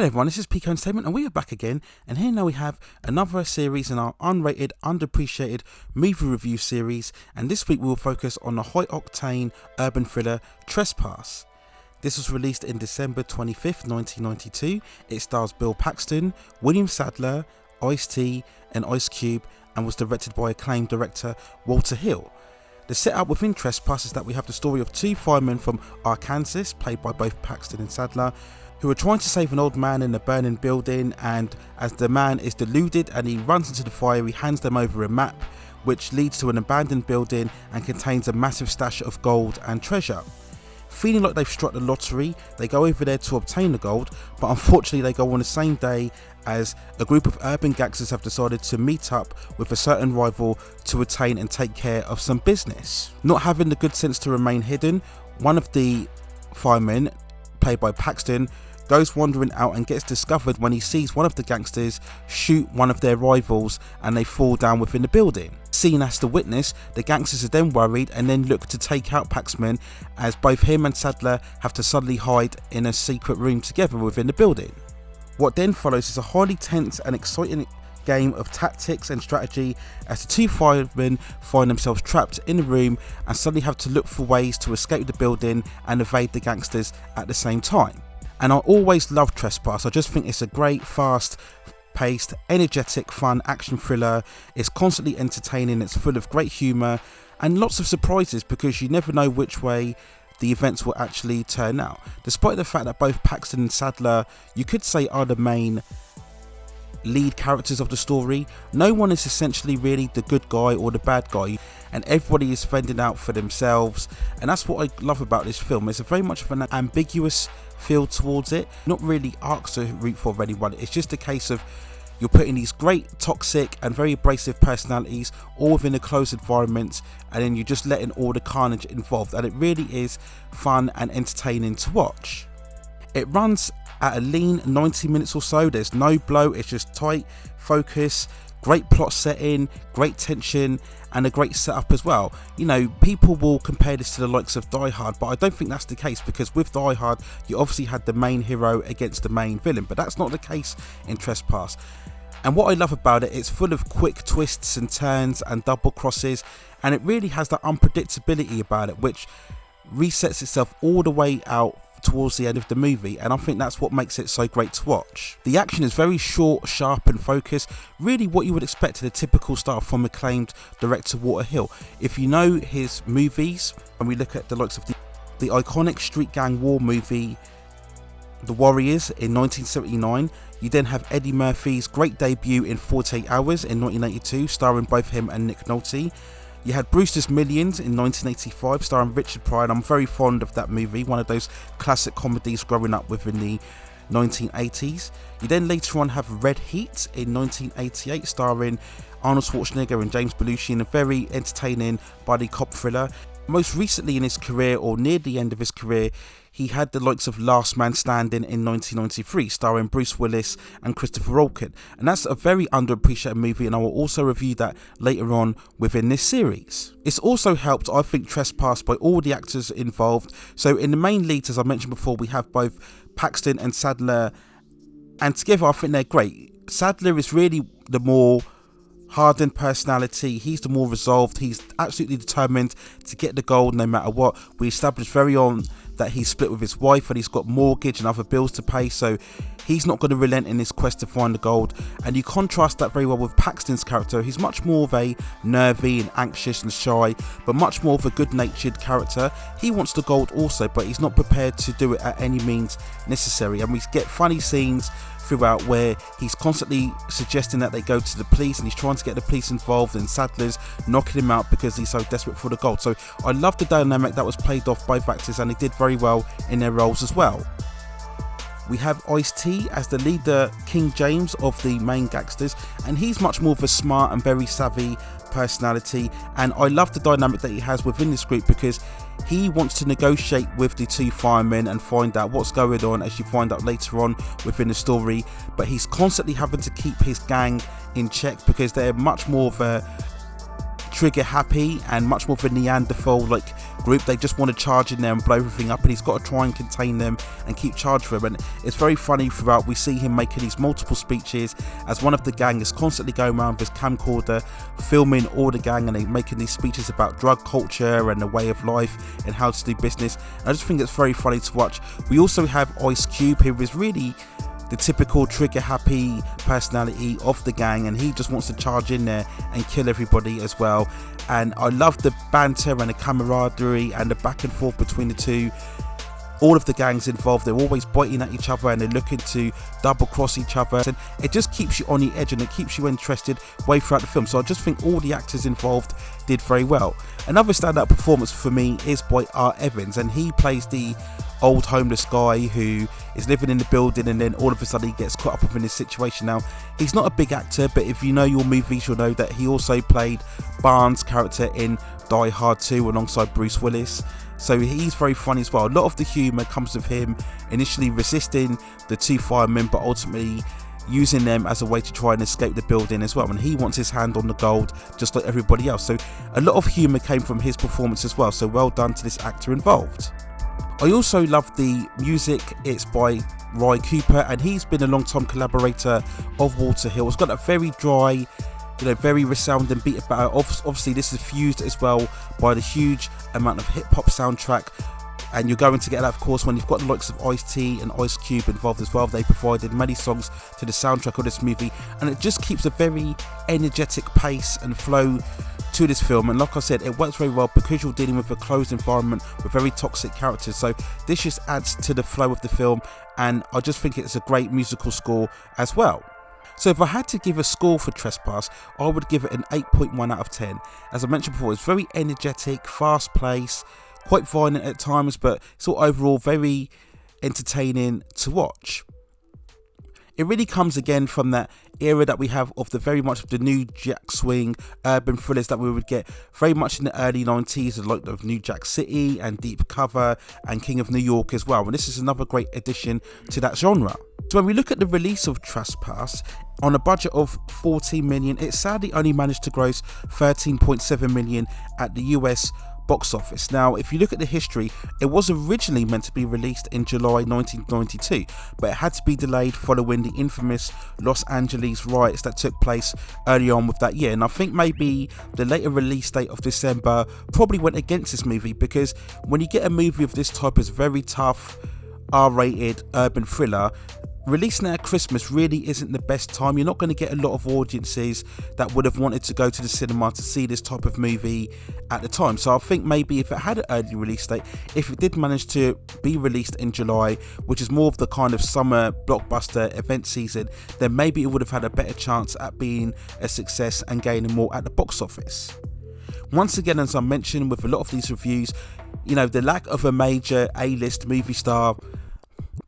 Hello everyone, this is Pico Entertainment and we are back again, and here now we have another series in our Unrated Underappreciated movie review series, and this week we will focus on the high octane urban thriller Trespass. This was released in December 25th, 1992. It stars Bill Paxton, William Sadler, Ice-T and Ice Cube, and was directed by acclaimed director Walter Hill. The setup within Trespass is that we have the story of two firemen from Arkansas, played by both Paxton and Sadler, who are trying to save an old man in a burning building, and as the man is deluded and he runs into the fire, he hands them over a map which leads to an abandoned building and contains a massive stash of gold and treasure. Feeling like they've struck the lottery, they go over there to obtain the gold, but unfortunately they go on the same day as a group of urban gangsters have decided to meet up with a certain rival to attain and take care of some business. Not having the good sense to remain hidden, one of the firemen, played by Paxton, goes wandering out and gets discovered when he sees one of the gangsters shoot one of their rivals and they fall down within the building. Seen as the witness, the gangsters are then worried and then look to take out Paxman, as both him and Sadler have to suddenly hide in a secret room together within the building. What then follows is a highly tense and exciting game of tactics and strategy as the two firemen find themselves trapped in a room and suddenly have to look for ways to escape the building and evade the gangsters at the same time. And I always love Trespass. I just think it's a great, fast paced, energetic, fun action thriller. It's constantly entertaining, it's full of great humour and lots of surprises because you never know which way the events will actually turn out. Despite the fact that both Paxton and Sadler, you could say, are the main lead characters of the story, no one is essentially really the good guy or the bad guy, and everybody is fending out for themselves. And that's what I love about this film. It's a very much of an ambiguous feel towards it, not really arcs to root for anyone. It's just a case of you're putting these great, toxic and very abrasive personalities all within a closed environment, and then you're just letting all the carnage involved, and it really is fun and entertaining to watch. It runs at a lean 90 minutes or so. There's no blow, it's just tight focus, great plot setting, great tension and a great setup as well. You know, people will compare this to the likes of Die Hard, but I don't think that's the case, because with Die Hard you obviously had the main hero against the main villain, but that's not the case in Trespass. And what I love about it, it's full of quick twists and turns and double crosses, and it really has that unpredictability about it which resets itself all the way out towards the end of the movie, and I think that's what makes it so great to watch. The action is very short, sharp and focused, really what you would expect in a typical style from acclaimed director Walter Hill. If you know his movies, and we look at the likes of the iconic street gang war movie The Warriors in 1979, you then have Eddie Murphy's great debut in 48 Hours in 1982, starring both him and Nick Nolte. You had Brewster's Millions in 1985, starring Richard Pryor, and I'm very fond of that movie, one of those classic comedies growing up within the 1980s. You then later on have Red Heat in 1988, starring Arnold Schwarzenegger and James Belushi, in a very entertaining buddy cop thriller. Most recently in his career, or near the end of his career, he had the likes of Last Man Standing in 1993, starring Bruce Willis and Christopher Walken, and that's a very underappreciated movie, and I will also review that later on within this series. It's also helped, I think, Trespass by all the actors involved. So in the main leads, as I mentioned before, we have both Paxton and Sadler, and together I think they're great. Sadler is really the more hardened personality, he's the more resolved, he's absolutely determined to get the gold no matter what. We established very on that he's split with his wife and he's got mortgage and other bills to pay, so he's not going to relent in his quest to find the gold. And you contrast that very well with Paxton's character. He's much more of a nervy and anxious and shy, but much more of a good-natured character. He wants the gold also, but he's not prepared to do it at any means necessary, and we get funny scenes throughout where he's constantly suggesting that they go to the police, and he's trying to get the police involved, and Sadler's knocking him out because he's so desperate for the gold. So I love the dynamic that was played off both actors, and they did very well in their roles as well. We have Ice-T as the leader, King James, of the main gangsters, and he's much more of a smart and very savvy personality, and I love the dynamic that he has within this group because he wants to negotiate with the two firemen and find out what's going on, as you find out later on within the story, but he's constantly having to keep his gang in check because they're much more of a trigger happy and much more of a Neanderthal like group. They just want to charge in there and blow everything up, and he's got to try and contain them and keep charge for them. And it's very funny throughout. We see him making these multiple speeches as one of the gang is constantly going around with his camcorder filming all the gang, and they're making these speeches about drug culture and the way of life and how to do business. And I just think it's very funny to watch. We also have Ice Cube, who is really the typical trigger happy personality of the gang, and he just wants to charge in there and kill everybody as well. And I love the banter and the camaraderie and the back and forth between the two. All of the gangs involved, they're always biting at each other and they're looking to double cross each other, and it just keeps you on the edge and it keeps you interested way throughout the film. So I just think all the actors involved did very well. Another standout performance for me is by Art Evans, and he plays the old homeless guy who is living in the building, and then all of a sudden he gets caught up in this situation. Now, he's not a big actor, but if you know your movies, you'll know that he also played Barnes' character in Die Hard 2 alongside Bruce Willis. So he's very funny as well. A lot of the humour comes of him initially resisting the two firemen, but ultimately using them as a way to try and escape the building as well. And he wants his hand on the gold just like everybody else. So a lot of humour came from his performance as well. So well done to this actor involved. I also love the music. It's by Ry Cooper, and he's been a long-time collaborator of Walter Hill. It's got a very dry, very resounding beat about it. Obviously this is fused as well by the huge amount of hip-hop soundtrack, and you're going to get that, of course, when you've got the likes of Ice-T and Ice Cube involved as well. They provided many songs to the soundtrack of this movie, and it just keeps a very energetic pace and flow to this film. And like I said, it works very well because you're dealing with a closed environment with very toxic characters. So this just adds to the flow of the film, and I just think it's a great musical score as well. So if I had to give a score for Trespass, I would give it an 8.1 out of 10. As I mentioned before, it's very energetic, fast paced, quite violent at times, but it's all overall very entertaining to watch. It really comes again from that era that we have of the very much of the New Jack Swing urban thrillers that we would get very much in the early 90s, like of New Jack City and Deep Cover and King of New York as well. And this is another great addition to that genre. So when we look at the release of Trespass, on a budget of 14 million, it sadly only managed to gross 13.7 million at the US box office. Now, if you look at the history, it was originally meant to be released in July 1992, but it had to be delayed following the infamous Los Angeles riots that took place early on with that year. And I think maybe the later release date of December probably went against this movie, because when you get a movie of this type, as very tough R-rated urban thriller, releasing it at Christmas really isn't the best time. You're not going to get a lot of audiences that would have wanted to go to the cinema to see this type of movie at the time. So I think maybe if it had an early release date, if it did manage to be released in July, which is more of the kind of summer blockbuster event season, then maybe it would have had a better chance at being a success and gaining more at the box office. Once again, as I mentioned with a lot of these reviews, the lack of a major A-list movie star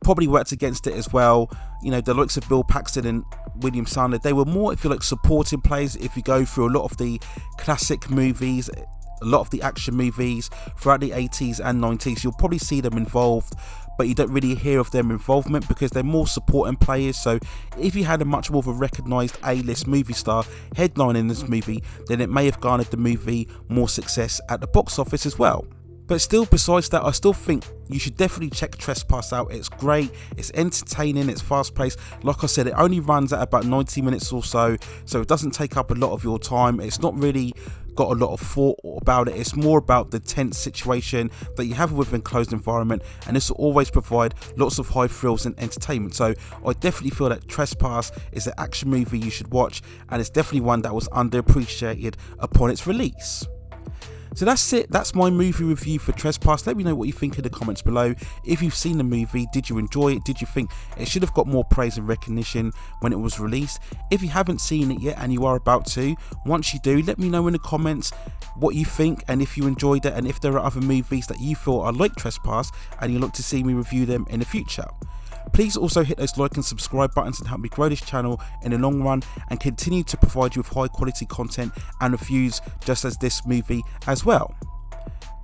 probably worked against it as well. The likes of Bill Paxton and William Sandler, they were more, if you like, supporting players. If you go through a lot of the classic movies, a lot of the action movies throughout the 80s and 90s, you'll probably see them involved, but you don't really hear of their involvement because they're more supporting players. So if you had a much more of a recognised A-list movie star headlining this movie, then it may have garnered the movie more success at the box office as well. But still, besides that, I still think you should definitely check Trespass out. It's great, it's entertaining, it's fast paced. Like I said, it only runs at about 90 minutes or so it doesn't take up a lot of your time. It's not really got a lot of thought about it. It's more about the tense situation that you have within closed environment, and this will always provide lots of high thrills and entertainment. So I definitely feel that Trespass is an action movie you should watch, and it's definitely one that was underappreciated upon its release. So that's it. That's my movie review for Trespass. Let me know what you think in the comments below. If you've seen the movie, did you enjoy it? Did you think it should have got more praise and recognition when it was released? If you haven't seen it yet and you are about to, once you do, let me know in the comments what you think and if you enjoyed it, and if there are other movies that you feel are like Trespass and you'd like to see me review them in the future. Please also hit those like and subscribe buttons and help me grow this channel in the long run and continue to provide you with high quality content and reviews just as this movie as well.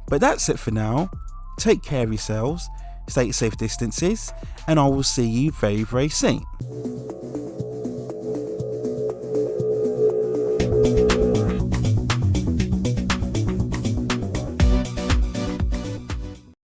But that's it for now. Take care of yourselves, stay at safe distances, and I will see you very, very soon.